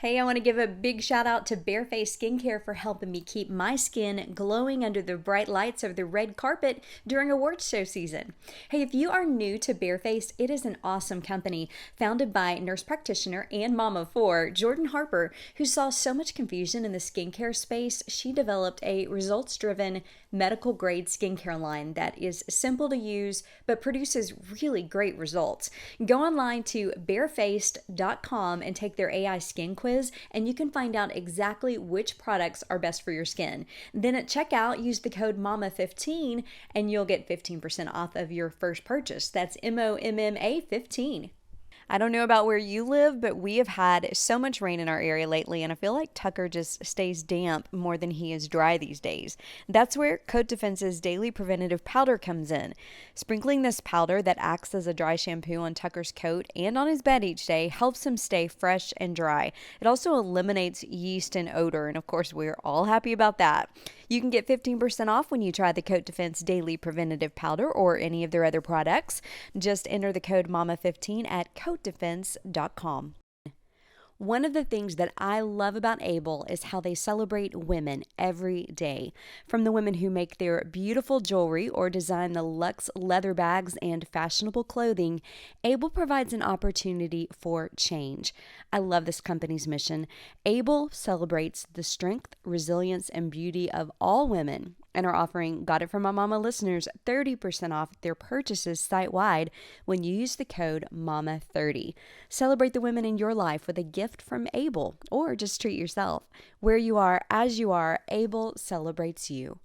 Hey, I want to give a big shout out to Bareface Skincare for helping me keep my skin glowing under the bright lights of the red carpet during awards show season. Hey, if you are new to Bareface, it is an awesome company founded by nurse practitioner and mama for Jordan Harper, who saw so much confusion in the skincare space. She developed a results-driven medical grade skincare line that is simple to use but produces really great results. Go online to barefaced.com and take their AI skin quiz, and you can find out exactly which products are best for your skin. Then at checkout, use the code MOMMA15 and you'll get 15% off of your first purchase. That's MOMMA 15. I don't know about where you live, but we have had so much rain in our area lately, and I feel like Tucker just stays damp more than he is dry these days. That's where Coat Defense's Daily Preventative Powder comes in. Sprinkling this powder that acts as a dry shampoo on Tucker's coat and on his bed each day helps him stay fresh and dry. It also eliminates yeast and odor, and of course, we're all happy about that. You can get 15% off when you try the Coat Defense Daily Preventative Powder or any of their other products. Just enter the code MOMMA15 at coatdefense.com. One of the things that I love about Able is how they celebrate women every day. From the women who make their beautiful jewelry or design the luxe leather bags and fashionable clothing, Able provides an opportunity for change. I love this company's mission. Able celebrates the strength, resilience, and beauty of all women, and are offering Got It From My Mama listeners 30% off their purchases site-wide when you use the code MOMMA30. Celebrate the women in your life with a gift from Able, or just treat yourself. Where you are, as you are, Able celebrates you.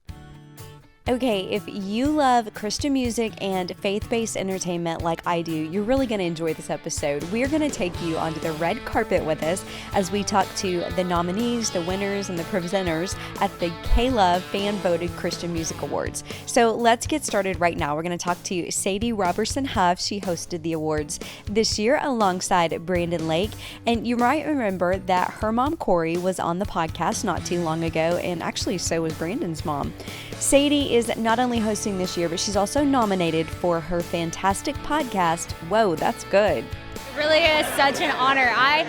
Okay, if you love Christian music and faith-based entertainment like I do, you're really going to enjoy this episode. We're going to take you onto the red carpet with us as we talk to the nominees, the winners, and the presenters at the Klove fan-voted Christian Music Awards. So let's get started right now. We're going to talk to Sadie Roberson Huff. She hosted the awards this year alongside Brandon Lake. And you might remember that her mom, Corey, was on the podcast not too long ago, and actually so was Brandon's mom. Sadie is not only hosting this year, but she's also nominated for her fantastic podcast. Whoa, that's good. It really is such an honor. I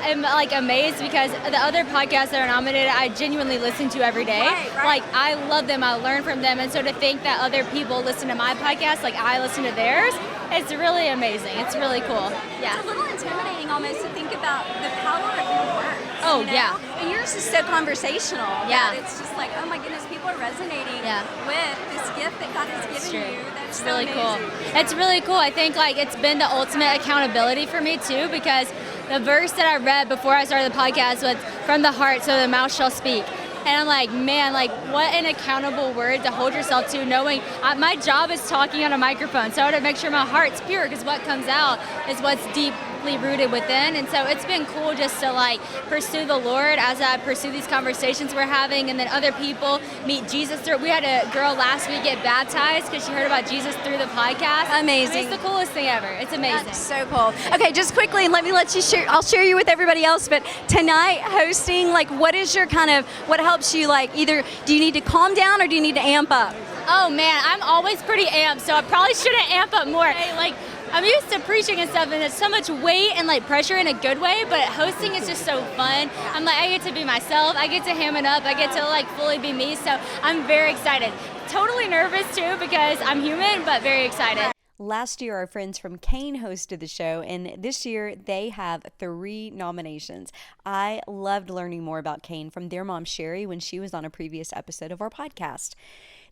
am like amazed because the other podcasts that are nominated, I genuinely listen to every day. Right. Like I love them, I learn from them, and so to think that other people listen to my podcast like I listen to theirs, it's really amazing. It's really cool. Yeah. It's a little intimidating almost to think about the power of your words. Oh, you know? yeah. And yours is so conversational. Yeah. That it's just like, oh my goodness, people are resonating Yeah. with this gift that God has given you. That's It's so really cool. amazing. It's really cool. I think like it's been the ultimate accountability for me too, because the verse that I read before I started the podcast was from the heart so the mouth shall speak. And I'm like, man, like what an accountable word to hold yourself to, knowing my job is talking on a microphone. So I want to make sure my heart's pure, because what comes out is what's deeply rooted within. And so it's been cool just to like pursue the Lord as I pursue these conversations we're having, and then other people meet Jesus through. We had a girl last week get baptized because she heard about Jesus through the podcast. Amazing. It's the coolest thing ever. It's amazing. That's so cool. Okay, just quickly, let you share. I'll share you with everybody else. But tonight, hosting, like, what is your kind of, what helps you, like, either do you need to calm down or do you need to amp up? Oh man, I'm always pretty amped, so I probably shouldn't amp up more. Like, I'm used to preaching and stuff, and there's so much weight and like pressure in a good way, but hosting is just so fun. I'm like, I get to be myself, I get to ham it up, I get to like fully be me, so I'm very excited. Totally nervous too, because I'm human, but very excited. Last year, our friends from Cain hosted the show, and this year they have 3 nominations. I loved learning more about Cain from their mom, Sherry, when she was on a previous episode of our podcast.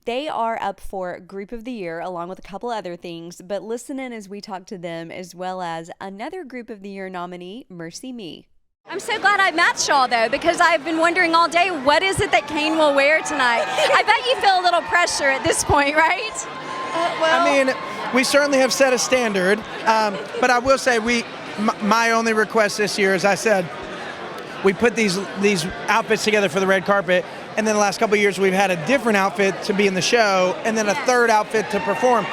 They are up for Group of the Year, along with a couple other things, but listen in as we talk to them, as well as another Group of the Year nominee, Mercy Me. I'm so glad I matched y'all, though, because I've been wondering all day, what is it that Cain will wear tonight? I bet you feel a little pressure at this point, right? I mean, we certainly have set a standard, but I will say my only request this year, as I said, we put these outfits together for the red carpet, and then the last couple of years we've had a different outfit to be in the show, and then a third outfit to perform.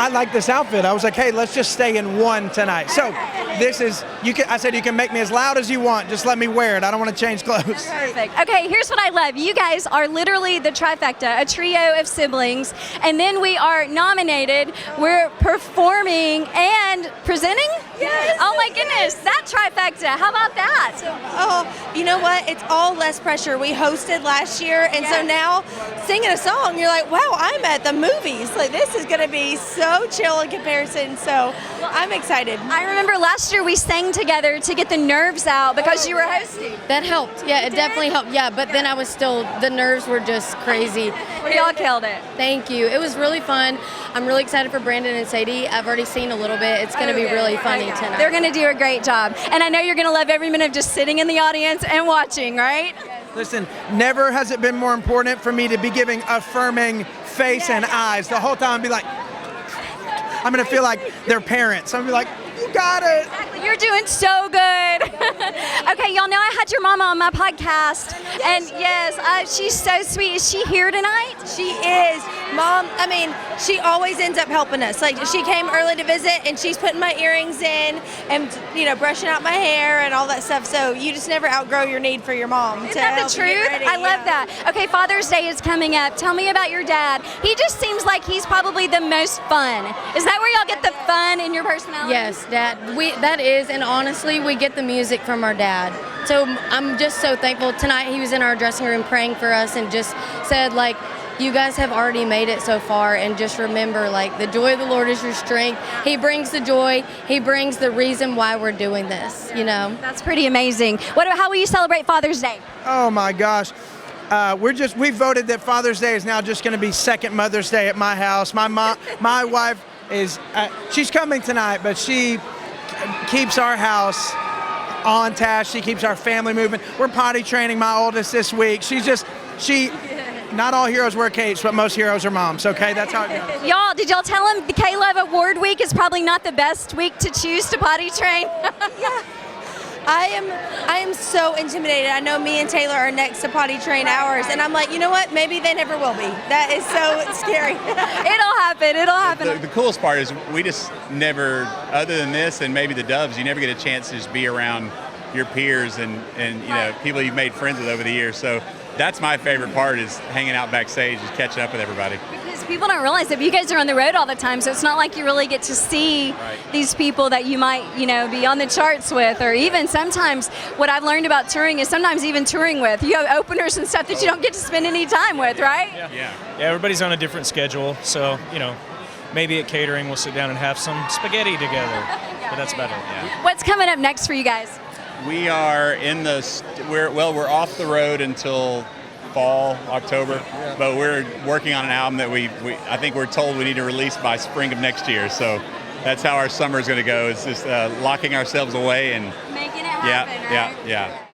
I like this outfit. I was like, hey, let's just stay in one tonight. So this is, I said you can make me as loud as you want, just let me wear it. I don't want to change clothes. Perfect. Okay, here's what I love. You guys are literally the trifecta, a trio of siblings, and then we are nominated. We're performing and presenting. Yes. Oh my goodness, that trifecta. How about that? Oh, you know what? It's all less pressure. We hosted last year, and so now singing a song, you're like, wow, I'm at the movies. Like, this is going to be so chill in comparison. So I'm excited. I remember last year we sang together to get the nerves out because you were hosting. That helped. Yeah, it definitely helped. Yeah, but then I was still, the nerves were just crazy. We all killed it. Thank you. It was really fun. I'm really excited for Brandon and Sadie. I've already seen a little bit. It's going to be really funny tonight. They're going to do a great job. And I know you're going to love every minute of just sitting in the audience and watching, right? Listen, never has it been more important for me to be giving affirming face and eyes. The whole time be like, I'm going to feel like their parents. I'm going to be like, you got it. Exactly. You're doing so good. Okay, y'all know I had your mama on my podcast. And yes, she's so sweet. Is she here tonight? She is. Mom, I mean, she always ends up helping us. Like, she came early to visit, and she's putting my earrings in and, you know, brushing out my hair and all that stuff. So you just never outgrow your need for your mom. Isn't that the truth? I love that. Okay, Father's Day is coming up. Tell me about your dad. He just seems like he's probably the most fun. Is that where y'all get the fun in your personality? Yes, Dad. That is, and honestly, we get the music from our dad. So I'm just so thankful. Tonight he was in our dressing room praying for us and just said, like, you guys have already made it so far, and just remember, like, the joy of the Lord is your strength. He brings the joy. He brings the reason why we're doing this, you know. That's pretty amazing. How will you celebrate Father's Day? Oh my gosh. We voted that Father's Day is now just going to be second Mother's Day at my house. My wife is, she's coming tonight, but she keeps our house on task. She keeps our family moving. We're potty training my oldest this week. Not all heroes wear capes, but most heroes are moms, okay? That's how it goes. Y'all, did y'all tell him the K-Love Award Week is probably not the best week to choose to potty train? Yeah. I am so intimidated. I know me and Taylor are next to potty train hours, and I'm like, you know what? Maybe they never will be. That is so scary. It'll happen. The coolest part is we just never, other than this and maybe the Doves, you never get a chance to just be around your peers and you know, people you've made friends with over the years. So that's my favorite part, is hanging out backstage, just catching up with everybody. Because people don't realize that you guys are on the road all the time, so it's not like you really get to see these people that you might, you know, be on the charts with, or even sometimes what I've learned about touring is sometimes even touring with. You have openers and stuff that you don't get to spend any time with, right? Yeah, everybody's on a different schedule, so, you know, maybe at catering we'll sit down and have some spaghetti together, but that's about it. Yeah. What's coming up next for you guys? We are we're off the road until fall, October, but we're working on an album that I think we're told we need to release by spring of next year. So that's how our summer is going to go. It's just locking ourselves away and making it happen. Yeah.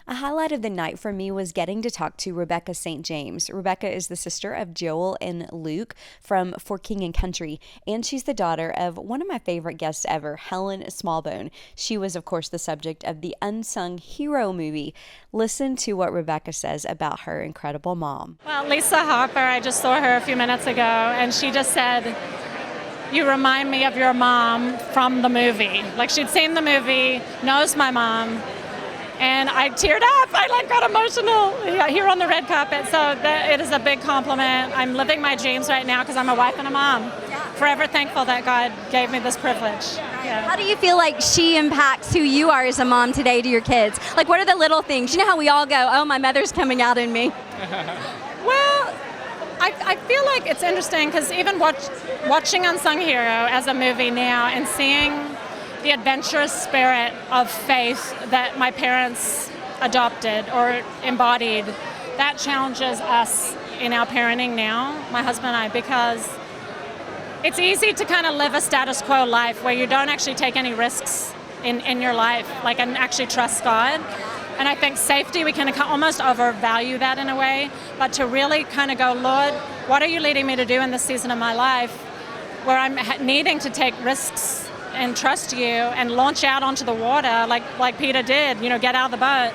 A highlight of the night for me was getting to talk to Rebecca St. James. Rebecca is the sister of Joel and Luke from For King and Country, and she's the daughter of one of my favorite guests ever, Helen Smallbone. She was, of course, the subject of the Unsung Hero movie. Listen to what Rebecca says about her incredible mom. Well, Lisa Harper, I just saw her a few minutes ago, and she just said, "You remind me of your mom from the movie." Like, she'd seen the movie, knows my mom. And I teared up. I got emotional here on the red carpet. So it is a big compliment. I'm living my dreams right now because I'm a wife and a mom. Forever thankful that God gave me this privilege. Yeah. How do you feel like she impacts who you are as a mom today to your kids? Like, what are the little things? You know how we all go, oh, my mother's coming out in me. Well, I feel like it's interesting because even watching Unsung Hero as a movie now and seeing the adventurous spirit of faith that my parents adopted or embodied, that challenges us in our parenting now, my husband and I, because it's easy to kind of live a status quo life where you don't actually take any risks in your life, like, and actually trust God. And I think safety, we can almost overvalue that in a way, but to really kind of go, Lord, what are you leading me to do in this season of my life where I'm needing to take risks and trust you and launch out onto the water like Peter did, you know, get out of the boat.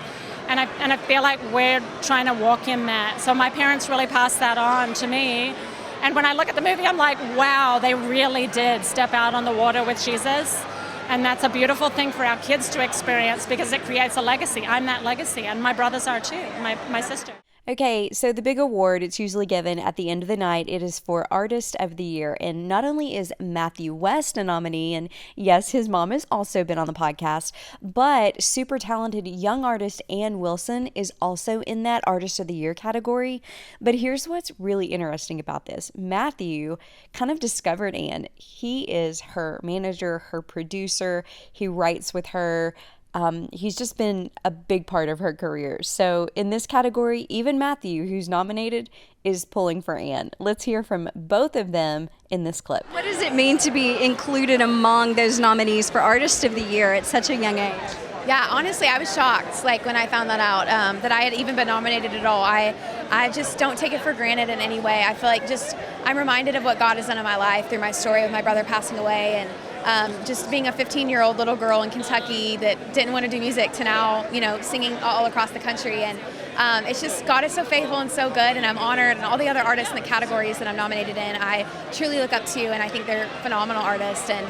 And I feel like we're trying to walk in that. So my parents really passed that on to me. And when I look at the movie, I'm like, wow, they really did step out on the water with Jesus. And that's a beautiful thing for our kids to experience because it creates a legacy. I'm that legacy, and my brothers are too, my sister. Okay, so the big award, it's usually given at the end of the night. It is for Artist of the Year. And not only is Matthew West a nominee, and yes, his mom has also been on the podcast, but super talented young artist Ann Wilson is also in that Artist of the Year category. But here's what's really interesting about this. Matthew kind of discovered Ann. He is her manager, her producer. He writes with her. He's just been a big part of her career. So in this category, even Matthew, who's nominated, is pulling for Ann. Let's hear from both of them in this clip. What does it mean to be included among those nominees for Artist of the Year at such a young age? Yeah, honestly, I was shocked, like, when I found that out, that I had even been nominated at all. I just don't take it for granted in any way. I feel like I'm reminded of what God has done in my life through my story of my brother passing away, and just being a 15-year-old little girl in Kentucky that didn't want to do music to now, singing all across the country. And it's just, God is so faithful and so good, and I'm honored. And all the other artists in the categories that I'm nominated in, I truly look up to, and I think they're phenomenal artists. And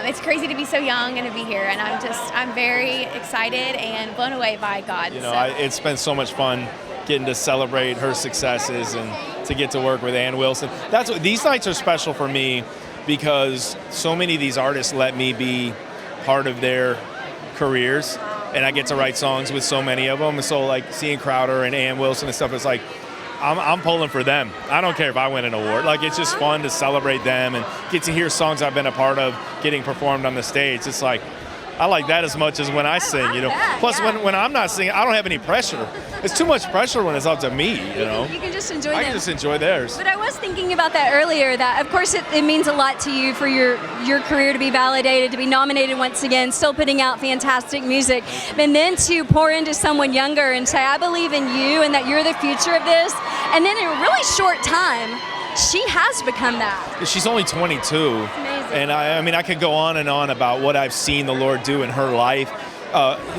it's crazy to be so young and to be here. And I'm very excited and blown away by God. It's been so much fun getting to celebrate her successes and to get to work with Ann Wilson. These nights are special for me, because so many of these artists let me be part of their careers, and I get to write songs with so many of them. And so, like, seeing Crowder and Ann Wilson and stuff, it's like I'm pulling for them. I don't care if I win an award. Like, it's just fun to celebrate them and get to hear songs I've been a part of getting performed on the stage. It's like, I like that as much as when I sing, Plus, when I'm not singing, I don't have any pressure. It's too much pressure when it's up to me, You can just enjoy them. I can just enjoy theirs. But I was thinking about that earlier, that of course it means a lot to you for your career to be validated, to be nominated once again, still putting out fantastic music. And then to pour into someone younger and say, I believe in you and that you're the future of this. And then in a really short time, she has become that. She's only 22. Amazing. And I could go on and on about what I've seen the Lord do in her life.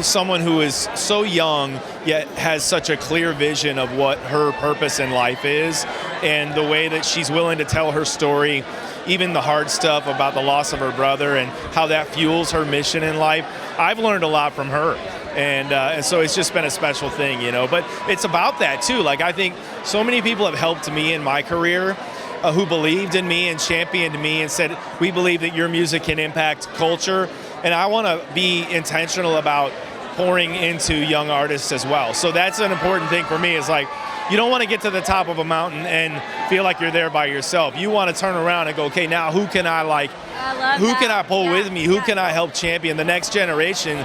Someone who is so young yet has such a clear vision of what her purpose in life is, and the way that she's willing to tell her story, even the hard stuff about the loss of her brother and how that fuels her mission in life. I've learned a lot from her. And so it's just been a special thing, But it's about that, too. Like, I think so many people have helped me in my career, who believed in me and championed me and said, we believe that your music can impact culture. And I want to be intentional about pouring into young artists as well. So that's an important thing for me, is like, you don't want to get to the top of a mountain and feel like you're there by yourself. You want to turn around and go, okay, now who can I can I pull with me? Who can I help champion the next generation?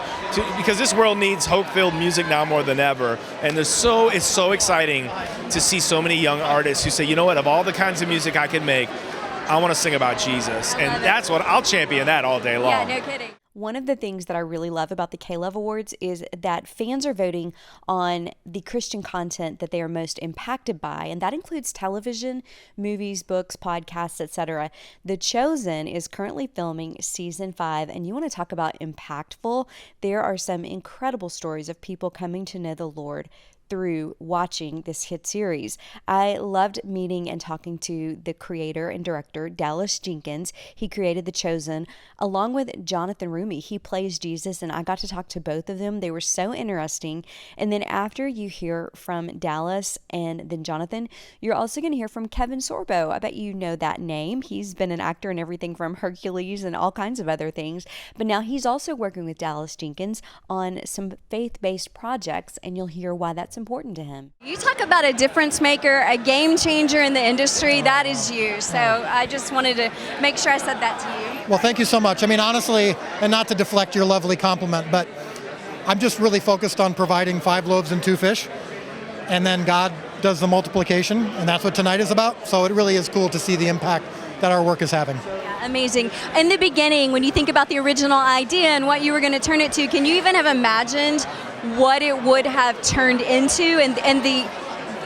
Because this world needs hope-filled music now more than ever. And it's so exciting to see so many young artists who say, you know what, of all the kinds of music I can make, I want to sing about Jesus. And that's what I'll champion that all day long. Yeah, no kidding. One of the things that I really love about the Klove Awards is that fans are voting on the Christian content that they are most impacted by, and that includes television, movies, books, podcasts, etc. The Chosen is currently filming season 5, and you want to talk about impactful. There are some incredible stories of people coming to know the Lord through watching this hit series. I loved meeting and talking to the creator and director, Dallas Jenkins. He created The Chosen, along with Jonathan Roumie. He plays Jesus, and I got to talk to both of them. They were so interesting. And then after you hear from Dallas and then Jonathan, you're also going to hear from Kevin Sorbo. I bet you know that name. He's been an actor in everything from Hercules and all kinds of other things. But now he's also working with Dallas Jenkins on some faith-based projects, and you'll hear why that's important to him. You talk about a difference maker, a game changer in the industry. That is you. So I just wanted to make sure I said that to you. Well, thank you so much. I mean, honestly, and not to deflect your lovely compliment, but I'm just really focused on providing 5 loaves and 2 fish. And then God does the multiplication, and that's what tonight is about. So it really is cool to see the impact that our work is having. Yeah, amazing. In the beginning, when you think about the original idea and what you were going to turn it to, can you even have imagined what it would have turned into and the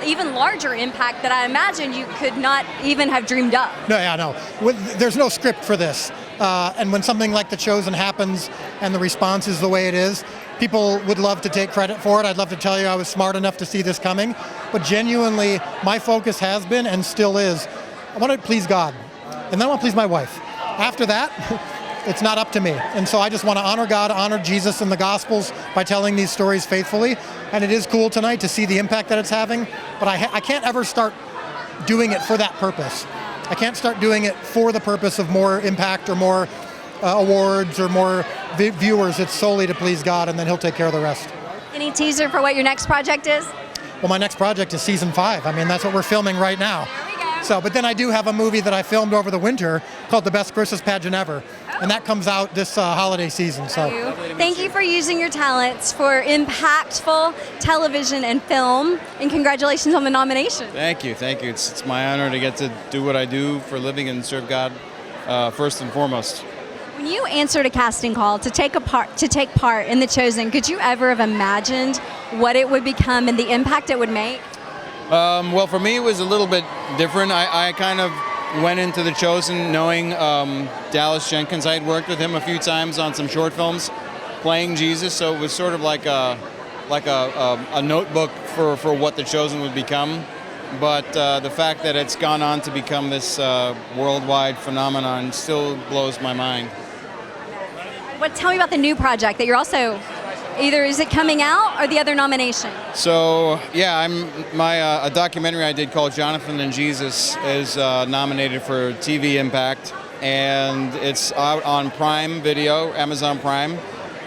even larger impact that I imagine you could not even have dreamed up? No. There's no script for this. And when something like The Chosen happens and the response is the way it is, people would love to take credit for it. I'd love to tell you I was smart enough to see this coming. But genuinely, my focus has been and still is, I want to please God. And then I want to please my wife. After that, it's not up to me. And so I just want to honor God, honor Jesus and the Gospels by telling these stories faithfully. And it is cool tonight to see the impact that it's having, but I can't ever start doing it for that purpose. I can't start doing it for the purpose of more impact or more awards or more viewers. It's solely to please God, and then He'll take care of the rest. Any teaser for what your next project is? Well, my next project is season 5. I mean, that's what we're filming right now. There we go. So, but then I do have a movie that I filmed over the winter called The Best Christmas Pageant Ever, and that comes out this holiday season. So, thank you for using your talents for impactful television and film, and congratulations on the nomination. Thank you. It's my honor to get to do what I do for a living and serve God first and foremost. When you answered a casting call to take part in The Chosen, could you ever have imagined what it would become and the impact it would make? Well, for me, it was a little bit different. I kind of went into The Chosen knowing Dallas Jenkins. I had worked with him a few times on some short films playing Jesus, so it was sort of like a notebook for what The Chosen would become. But the fact that it's gone on to become this worldwide phenomenon still blows my mind. Tell me about the new project that you're also, either is it coming out or the other nomination? So yeah, a documentary I did called Jonathan and Jesus is nominated for TV Impact, and it's out on Prime Video, Amazon Prime,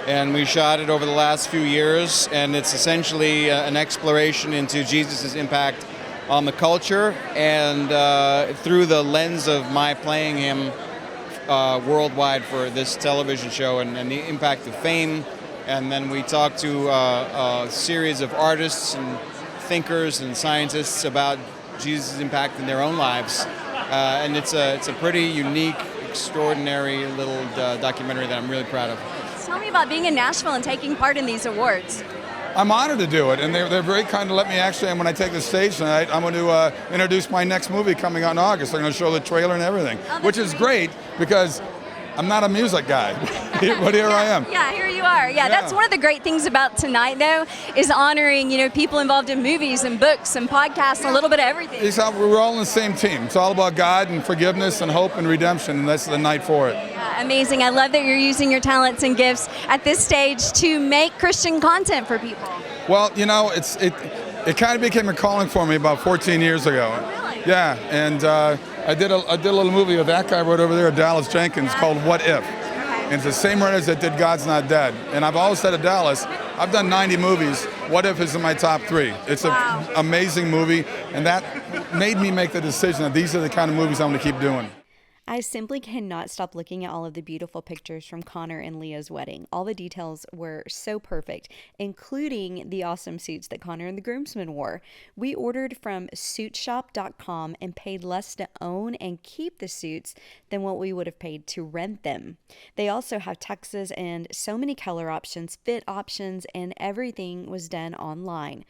and we shot it over the last few years, and it's essentially an exploration into Jesus' impact on the culture and through the lens of my playing him worldwide for this television show and the impact of fame. And then we talked to a series of artists and thinkers and scientists about Jesus' impact in their own lives. And it's a pretty unique, extraordinary little documentary that I'm really proud of. Tell me about being in Nashville and taking part in these awards. I'm honored to do it, and they're very kind to let me actually, and when I take the stage tonight, I'm going to introduce my next movie coming out in August. They're going to show the trailer and everything, which is great because I'm not a music guy, but here I am. Yeah, here you are. Yeah, that's one of the great things about tonight, though, is honoring, people involved in movies and books and podcasts and a little bit of everything. We're all on the same team. It's all about God and forgiveness and hope and redemption, and that's the night for it. Yeah, amazing. I love that you're using your talents and gifts at this stage to make Christian content for people. Well, it kind of became a calling for me about 14 years ago. Oh, really? Yeah, and I did a little movie with that guy right over there, Dallas Jenkins, called What If? And it's the same writers that did God's Not Dead. And I've always said to Dallas, I've done 90 movies. What If is in my top 3. It's an amazing movie, and that made me make the decision that these are the kind of movies I'm going to keep doing. I simply cannot stop looking at all of the beautiful pictures from Connor and Leah's wedding. All the details were so perfect, including the awesome suits that Connor and the groomsmen wore. We ordered from suitshop.com and paid less to own and keep the suits than what we would have paid to rent them. They also have tuxes and so many color options, fit options, and everything was done online.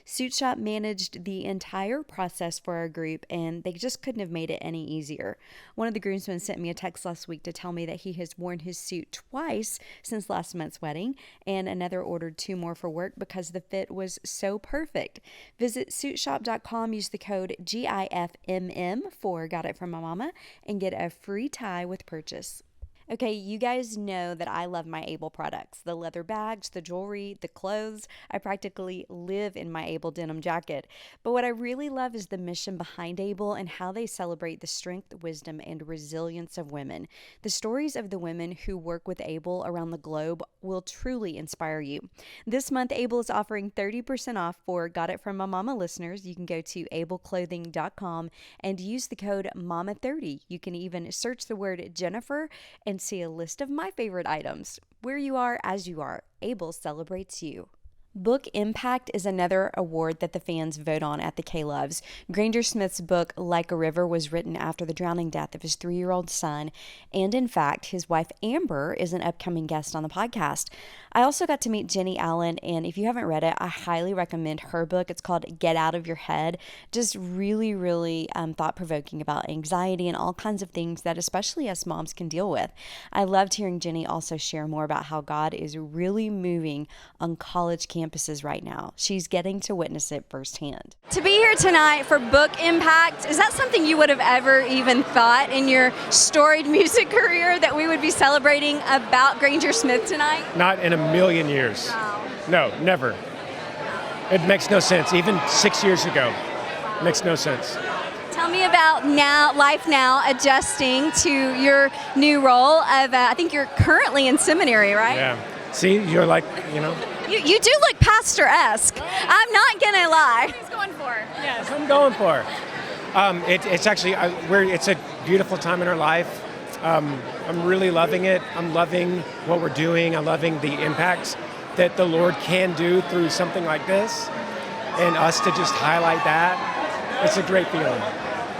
Suitshop managed the entire process for our group, and they just couldn't have made it any easier. One of the groomsmen sent me a text last week to tell me that he has worn his suit twice since last month's wedding, and another ordered 2 more for work because the fit was so perfect. Visit suitshop.com, use the code GIFMM for Got It From My Momma, and get a free tie with purchase. Okay, you guys know that I love my Able products. The leather bags, the jewelry, the clothes. I practically live in my Able denim jacket. But what I really love is the mission behind Able and how they celebrate the strength, wisdom, and resilience of women. The stories of the women who work with Able around the globe will truly inspire you. This month, Able is offering 30% off for Got It From My Momma listeners. You can go to ableclothing.com and use the code MOMMA30. You can even search the word Jennifer and see a list of my favorite items. Where you are, as you are, Able celebrates you. Book Impact is another award that the fans vote on at the K-Loves. Granger Smith's book, Like a River, was written after the drowning death of his 3-year-old son, and in fact, his wife Amber is an upcoming guest on the podcast. I also got to meet Jenni Allen, and if you haven't read it, I highly recommend her book. It's called Get Out of Your Head. Just really, really thought-provoking about anxiety and all kinds of things that especially us moms can deal with. I loved hearing Jenni also share more about how God is really moving on college campuses campuses right now. She's getting to witness it firsthand. To be here tonight for Book Impact, is that something you would have ever even thought in your storied music career that we would be celebrating about Granger Smith tonight? Not in a million years. Wow. No, never. It makes no sense. Even 6 years ago, makes no sense. Tell me about life now, adjusting to your new role of, I think you're currently in seminary, right? Yeah. See, you're like, You do look pastor-esque. I'm not going to lie. What he's going for. Yes, I'm going for. It's actually, it's a beautiful time in our life. I'm really loving it. I'm loving what we're doing. I'm loving the impact that the Lord can do through something like this, and us to just highlight that. It's a great feeling.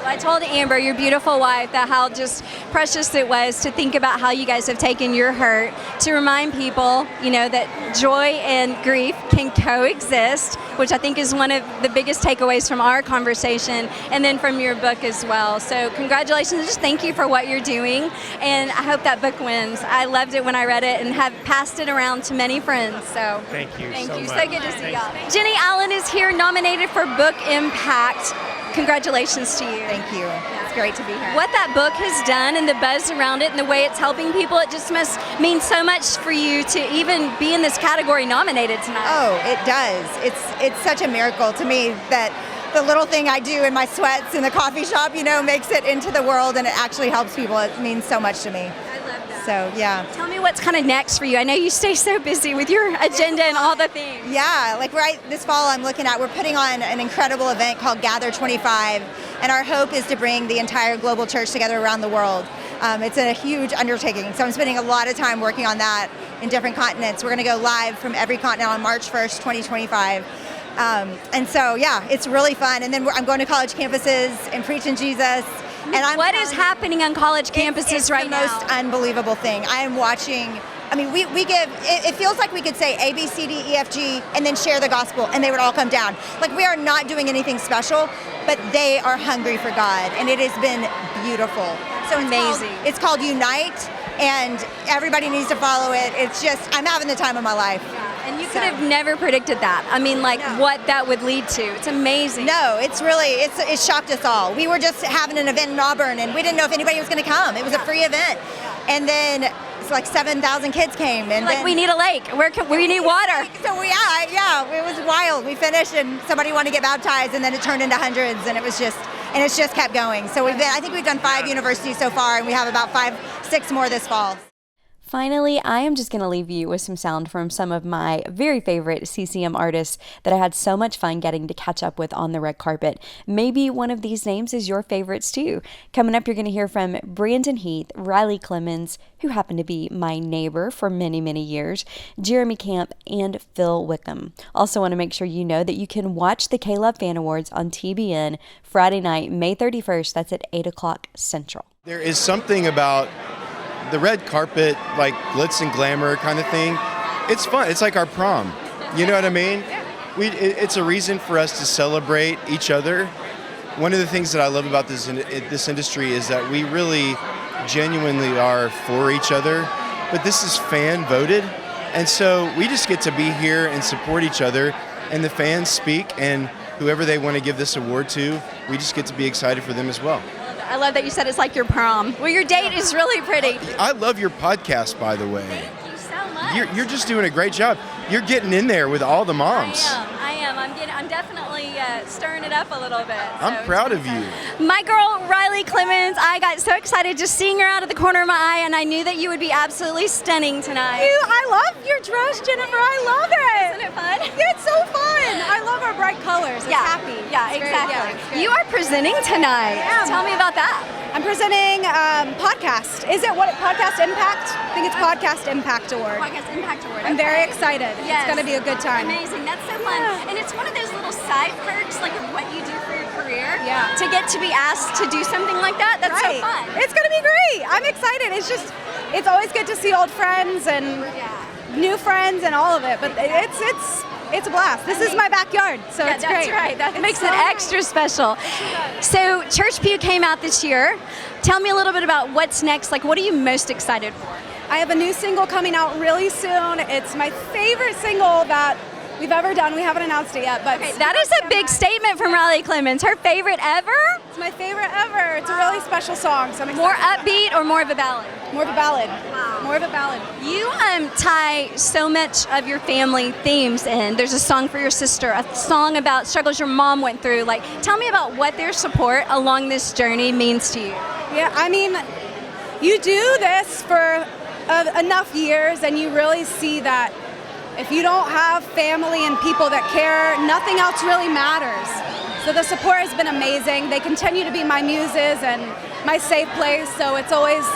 Well, I told Amber, your beautiful wife, that how just precious it was to think about how you guys have taken your hurt to remind people, that joy and grief can coexist, which I think is one of the biggest takeaways from our conversation and then from your book as well. So congratulations. Just thank you for what you're doing, and I hope that book wins. I loved it when I read it and have passed it around to many friends. So thank you so much. So good to see y'all. Jenni Allen is here, nominated for Book Impact. Congratulations to you. Thank you. It's great to be here. What that book has done and the buzz around it and the way it's helping people, it just must mean so much for you to even be in this category nominated tonight. Oh, it does. It's such a miracle to me that the little thing I do in my sweats in the coffee shop, makes it into the world, and it actually helps people. It means so much to me. I love that. So, yeah. Tell me what's kind of next for you. I know you stay so busy with your agenda and all the things. Yeah, like this fall we're putting on an incredible event called Gather 25, and our hope is to bring the entire global church together around the world. It's a huge undertaking, so I'm spending a lot of time working on that in different continents. We're going to go live from every continent on March 1st, 2025. And so, yeah, it's really fun. And then I'm going to college campuses and preaching Jesus. And what is happening on college campuses right now? It's the most unbelievable thing. I am watching. I mean, we give, it feels like we could say A, B, C, D, E, F, G, and then share the gospel, and they would all come down. Like, we are not doing anything special, but they are hungry for God, and it has been beautiful. So amazing. It's called Unite, and everybody needs to follow it. It's just, I'm having the time of my life. And you could have never predicted that. I mean, what that would lead to. It's amazing. No, it shocked us all. We were just having an event in Auburn, and we didn't know if anybody was going to come. It was a free event. And then it's like 7,000 kids came. And then, we need a lake. We need water. So it was wild. We finished, and somebody wanted to get baptized, and then it turned into hundreds, and it's just kept going. So I think we've done 5 universities so far, and we have about 5-6 more this fall. Finally, I am just going to leave you with some sound from some of my very favorite CCM artists that I had so much fun getting to catch up with on the red carpet. Maybe one of these names is your favorites too. Coming up, you're going to hear from Brandon Heath, Riley Clemmons, who happened to be my neighbor for many, many years, Jeremy Camp, and Phil Wickham. Also want to make sure you know that you can watch the Klove Fan Awards on TBN Friday night, May 31st. That's at 8 o'clock Central. There is something about the red carpet, like glitz and glamour kind of thing. It's fun. It's like our prom. You know what I mean? It's a reason for us to celebrate each other. One of the things that I love about this industry is that we really genuinely are for each other, but this is fan voted. And so we just get to be here and support each other, and the fans speak, and whoever they want to give this award to, we just get to be excited for them as well. I love that you said it's like your prom. Well, your date is really pretty. I love your podcast, by the way. Thank you so much. You're just doing a great job. You're getting in there with all the moms. I am. I'm definitely stirring it up a little bit. I'm proud of you. My girl, Riley Clemmons, I got so excited just seeing her out of the corner of my eye, and I knew that you would be absolutely stunning tonight. I love your dress, Jennifer. I love it. Isn't it fun? It's so fun. I love our bright colors. It's happy. Yeah, exactly. You are presenting tonight. Tell me about that. I'm presenting podcast. Is it Podcast Impact? I think it's Podcast Impact Award. Podcast Impact Award. I'm very excited. Yes. It's going to be a good time. Amazing. That's so fun. And it's one of those little side perks, like of what you do for your career. Yeah. To get to be asked to do something like that, that's so fun. It's going to be great. I'm excited. It's always good to see old friends and new friends and all of it. But it's a blast. This is my backyard, so it's great. That's right. That makes it extra special. So Church Pew came out this year. Tell me a little bit about what's next. Like, what are you most excited for? I have a new single coming out really soon. It's my favorite single that we've ever done. We haven't announced it yet, but That is a big statement from Riley Clemmons. Her favorite ever? It's my favorite ever. It's a really special song. So I'm excited. More upbeat or more of a ballad? More of a ballad. Wow. More of a ballad. You tie so much of your family themes in. There's a song for your sister, a song about struggles your mom went through. Like, tell me about what their support along this journey means to you. Yeah, I mean, you do this for enough years, and you really see that if you don't have family and people that care, nothing else really matters. So the support has been amazing. They continue to be my muses and my safe place. So it's always,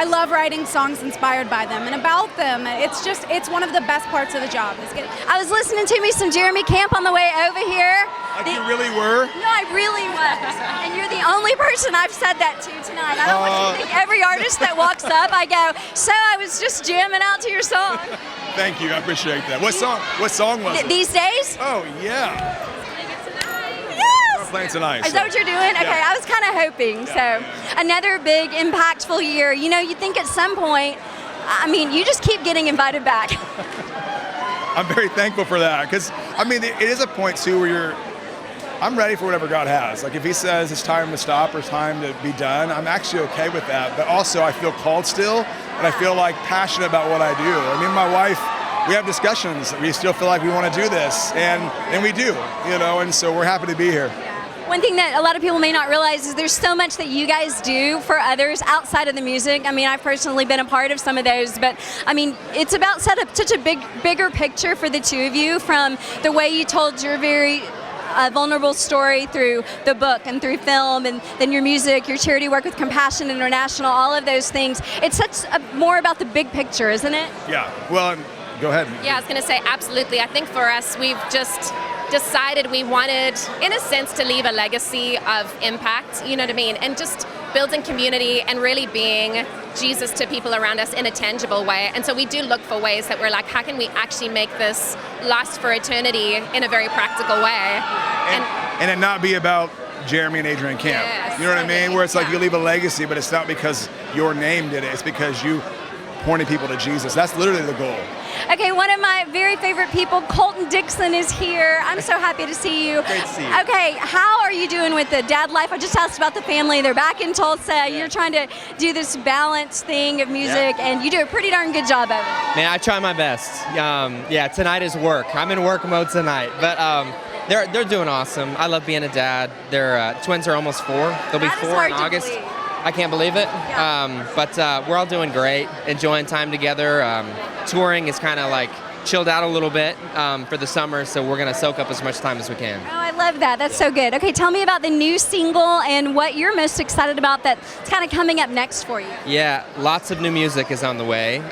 I love writing songs inspired by them and about them. It's one of the best parts of the job. I was listening to me some Jeremy Camp on the way over here. Like you really were? No, I really was. And you're the only person I've said that to tonight. I don't want you to think every artist that walks up, I go, so I was just jamming out to your song. Thank you, I appreciate that. What song was it? These Days? Oh, yeah. Yes! We're playing tonight. Is that what you're doing? Okay, Yeah. I was kind of hoping. So, another big, impactful year. You know, you think at some point, I mean, you just keep getting invited back. I'm very thankful for that because, I mean, it is a point, too, where I'm ready for whatever God has. Like, if he says it's time to stop or it's time to be done, I'm actually okay with that. But also, I feel called still, and I feel like passionate about what I do. I mean, my wife, we have discussions. We still feel like we want to do this, and we do, you know, and so we're happy to be here. One thing that a lot of people may not realize is there's so much that you guys do for others outside of the music. I mean, I've personally been a part of some of those, but I mean, it's about set up such a bigger picture for the two of you, from the way you told your very vulnerable story through the book and through film, and then your music, your charity work with Compassion International, all of those things. It's more about the big picture, isn't it? Yeah, well, go ahead. Yeah, I was going to say absolutely. I think for us, we've just decided we wanted, in a sense, to leave a legacy of impact, you know what I mean? And just building community and really being Jesus to people around us in a tangible way. And so we do look for ways that we're like, how can we actually make this last for eternity in a very practical way? And it not be about Jeremy and Adrian Camp. Yes, you know what I mean? Where it's like you leave a legacy, but it's not because your name did it. It's because you pointed people to Jesus. That's literally the goal. Okay, one of my very favorite people, Colton Dixon, is here. I'm so happy to see you. Great to see you. Okay, how are you doing with the dad life? I just asked about the family. They're back in Tulsa. Yeah. You're trying to do this balance thing of music, and you do a pretty darn good job of it. Man, I try my best. Yeah, tonight is work. I'm in work mode tonight, but they're doing awesome. I love being a dad. Their twins are almost 4. They'll be 4 in August. I can't believe it. Yeah. But we're all doing great, enjoying time together. Touring is kind of like chilled out a little bit for the summer, so we're going to soak up as much time as we can. Oh, I love that. That's so good. Okay, tell me about the new single and what you're most excited about that's kind of coming up next for you. Yeah, lots of new music is on the way,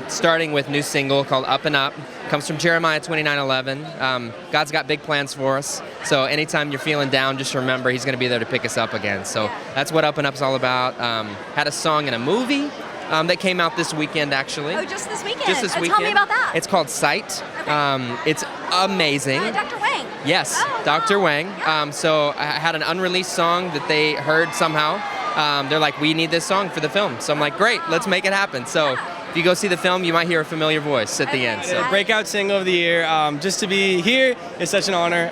starting with new single called Up and Up. Comes from Jeremiah 29:11. God's got big plans for us, so anytime you're feeling down, just remember He's going to be there to pick us up again. So that's what Up and Up's all about. Had a song in a movie that came out this weekend, actually. Oh, just this weekend? Just this weekend. Tell me about that. It's called Sight. Okay. It's amazing. Dr. Wang. Yes, oh, Dr. Wow. Wang. So I had an unreleased song that they heard somehow. They're like, we need this song for the film. So I'm like, great, let's make it happen. So if you go see the film, you might hear a familiar voice at the end. So. Breakout single of the year. Just to be here is such an honor.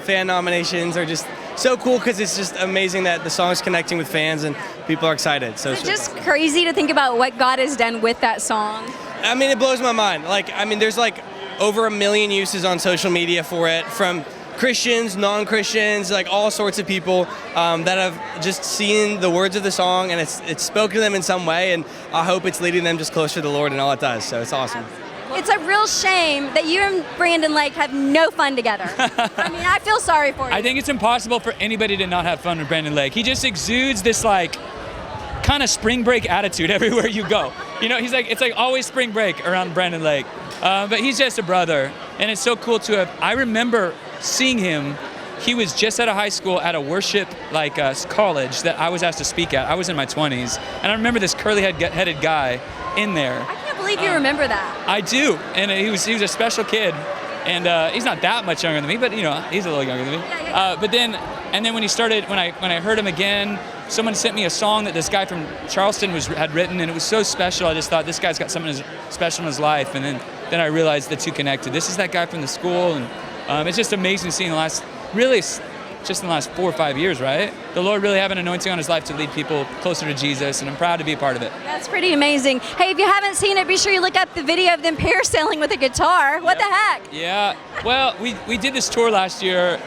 Fan nominations are just so cool because it's just amazing that the song is connecting with fans and people are excited. So it's just crazy to think about what God has done with that song. I mean, it blows my mind. There's like over 1 million uses on social media for it, from Christians, non-Christians, like all sorts of people that have just seen the words of the song, and it's spoken to them in some way, and I hope it's leading them just closer to the Lord and all it does. So it's awesome. It's a real shame that you and Brandon Lake have no fun together. I mean, I feel sorry for you. I think it's impossible for anybody to not have fun with Brandon Lake. He just exudes this like kind of spring break attitude everywhere you go. You know, it's like always spring break around Brandon Lake. But he's just a brother, and it's so cool to have. I remember seeing him. He was just out of high school at a worship college that I was asked to speak at. I was in my 20s, and I remember this curly-headed guy in there. I can't believe you remember that. I do, and he was a special kid. And he's not that much younger than me, but he's a little younger than me. But then when he started, when I heard him again, someone sent me a song that this guy from Charleston had written, and it was so special. I just thought, this guy's got something special in his life. And then I realized the two connected. This is that guy from the school, and it's just amazing to see in the last 4 or 5 years, right? The Lord really have an anointing on his life to lead people closer to Jesus, and I'm proud to be a part of it. That's pretty amazing. Hey, if you haven't seen it, be sure you look up the video of them parasailing with a guitar. What the heck? Yeah. Well, we did this tour last year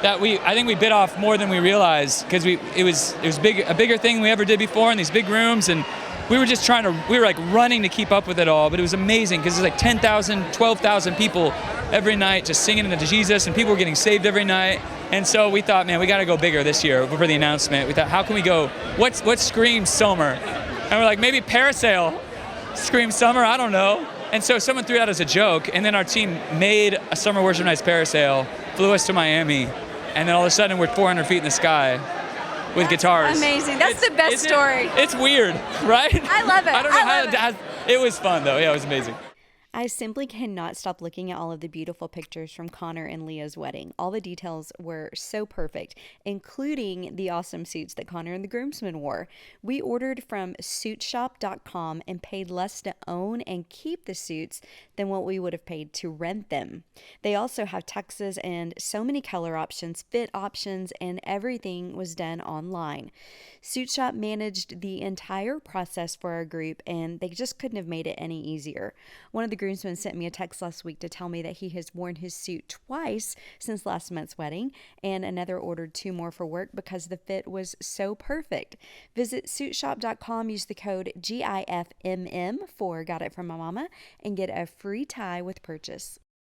that I think we bit off more than we realized, because it was a bigger thing we ever did before in these big rooms, and we were just we were like running to keep up with it all, but it was amazing because there's like 10,000, 12,000 people every night just singing into Jesus, and people were getting saved every night. And so we thought, man, we got to go bigger this year for the announcement. We thought, how can we go? What screams summer? And we're like, maybe parasail screams summer. I don't know. And so someone threw that as a joke, and then our team made a Summer Worship Nights parasail, flew us to Miami, and then all of a sudden we're 400 feet in the sky with guitars. Amazing. That's the best story. It's weird, right? I love it. I don't know how it was fun though. Yeah, it was amazing. I simply cannot stop looking at all of the beautiful pictures from Connor and Leah's wedding. All the details were so perfect, including the awesome suits that Connor and the groomsmen wore. We ordered from suitshop.com and paid less to own and keep the suits than what we would have paid to rent them. They also have tuxes and so many color options, fit options, and everything was done online. Suitshop managed the entire process for our group, and they just couldn't have made it any easier. One of the groomsmen sent me a text last week to tell me that he has worn his suit twice since last month's wedding, and another ordered 2 more for work because the fit was so perfect. Visit suitshop.com, use the code GIFMM for Got It From My Mama, and get a free tie with purchase.